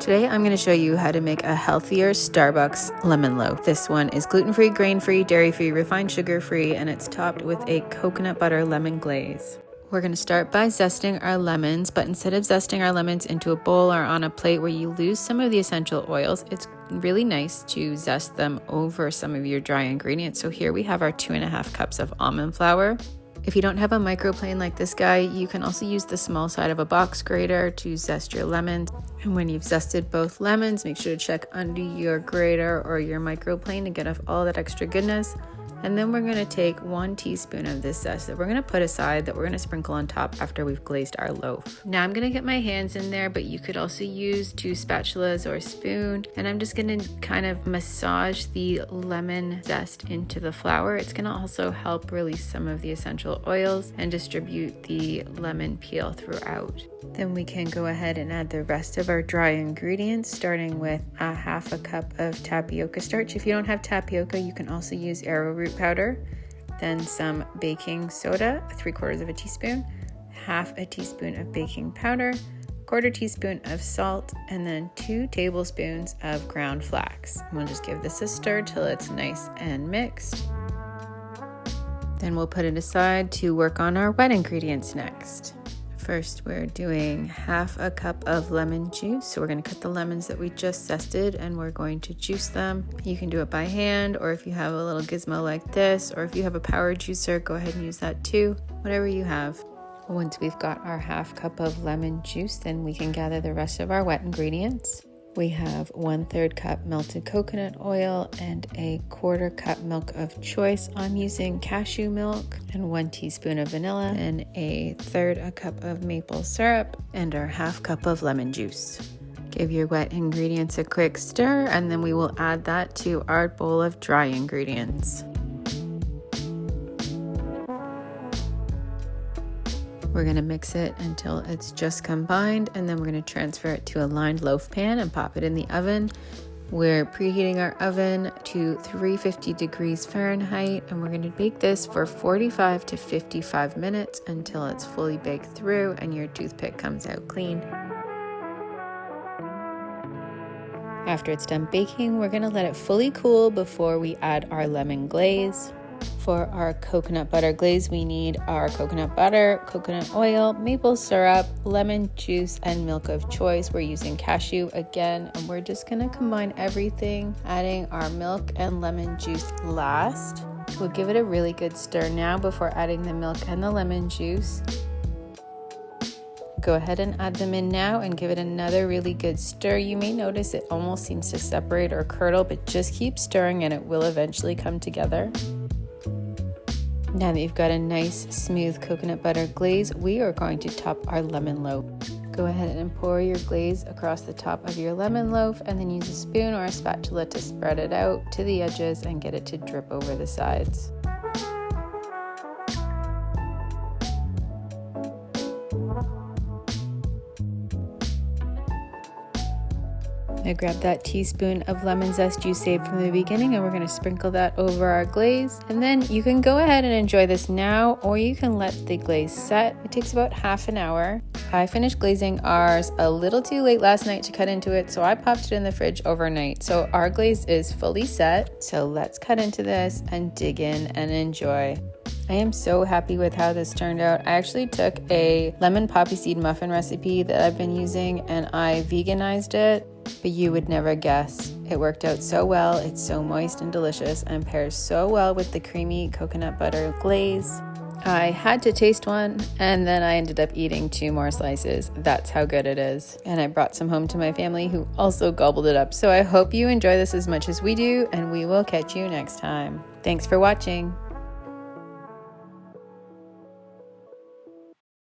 Today I'm going to show you how to make a healthier Starbucks lemon loaf. This one is gluten-free, grain-free, dairy-free, refined sugar-free, and it's topped with a coconut butter lemon glaze. We're going to start by zesting our lemons, but instead of zesting our lemons into a bowl or on a plate where you lose some of the essential oils, it's really nice to zest them over some of your dry ingredients. So here we have our 2.5 cups of almond flour. If you don't have a microplane like this guy, you can also use the small side of a box grater to zest your lemons. And when you've zested both lemons, make sure to check under your grater or your microplane to get off all that extra goodness. And then we're going to take 1 teaspoon of this zest that we're going to put aside that we're going to sprinkle on top after we've glazed our loaf. Now I'm going to get my hands in there, but you could also use 2 spatulas or a spoon. And I'm just going to kind of massage the lemon zest into the flour. It's going to also help release some of the essential oils and distribute the lemon peel throughout. Then we can go ahead and add the rest of our dry ingredients, starting with 1/2 cup of tapioca starch. If you don't have tapioca, you can also use arrowroot powder, then some baking soda, 3/4 teaspoon, 1/2 teaspoon of baking powder, 1/4 teaspoon of salt, and then 2 tablespoons of ground flax. We'll just give this a stir till it's nice and mixed. Then we'll put it aside to work on our wet ingredients next. First, we're doing 1/2 cup of lemon juice. So we're going to cut the lemons that we just zested and we're going to juice them. You can do it by hand, or if you have a little gizmo like this, or if you have a power juicer, go ahead and use that too, whatever you have. Once we've got our 1/2 cup of lemon juice, then we can gather the rest of our wet ingredients. We have 1/3 cup melted coconut oil and a 1/4 cup milk of choice. I'm using cashew milk, and 1 teaspoon of vanilla, and 1/3 cup of maple syrup, and our 1/2 cup of lemon juice. Give your wet ingredients a quick stir, and then we will add that to our bowl of dry ingredients. We're going to mix it until it's just combined, and then we're going to transfer it to a lined loaf pan and pop it in the oven. We're preheating our oven to 350 degrees Fahrenheit, and we're going to bake this for 45 to 55 minutes until it's fully baked through and your toothpick comes out clean. After it's done baking, we're going to let it fully cool before we add our lemon glaze. For our coconut butter glaze, we need our coconut butter, coconut oil, maple syrup, lemon juice, and milk of choice. We're using cashew again, and we're just going to combine everything, adding our milk and lemon juice last. We'll give it a really good stir now before adding the milk and the lemon juice. Go ahead and add them in now and give it another really good stir. You may notice it almost seems to separate or curdle, but just keep stirring and it will eventually come together. Now that you've got a nice smooth coconut butter glaze, we are going to top our lemon loaf. Go ahead and pour your glaze across the top of your lemon loaf, and then use a spoon or a spatula to spread it out to the edges and get it to drip over the sides. I grabbed that teaspoon of lemon zest you saved from the beginning, and we're going to sprinkle that over our glaze. And then you can go ahead and enjoy this now, or you can let the glaze set. It takes about half an hour. I finished glazing ours a little too late last night to cut into it, so I popped it in the fridge overnight. So our glaze is fully set. So let's cut into this and dig in and enjoy. I am so happy with how this turned out. I actually took a lemon poppy seed muffin recipe that I've been using and I veganized it, but you would never guess. It worked out so well. It's so moist and delicious and pairs so well with the creamy coconut butter glaze. I had to taste one, and then I ended up eating 2 more slices. That's how good it is. And I brought some home to my family who also gobbled it up. So I hope you enjoy this as much as we do, and we will catch you next time. Thanks for watching.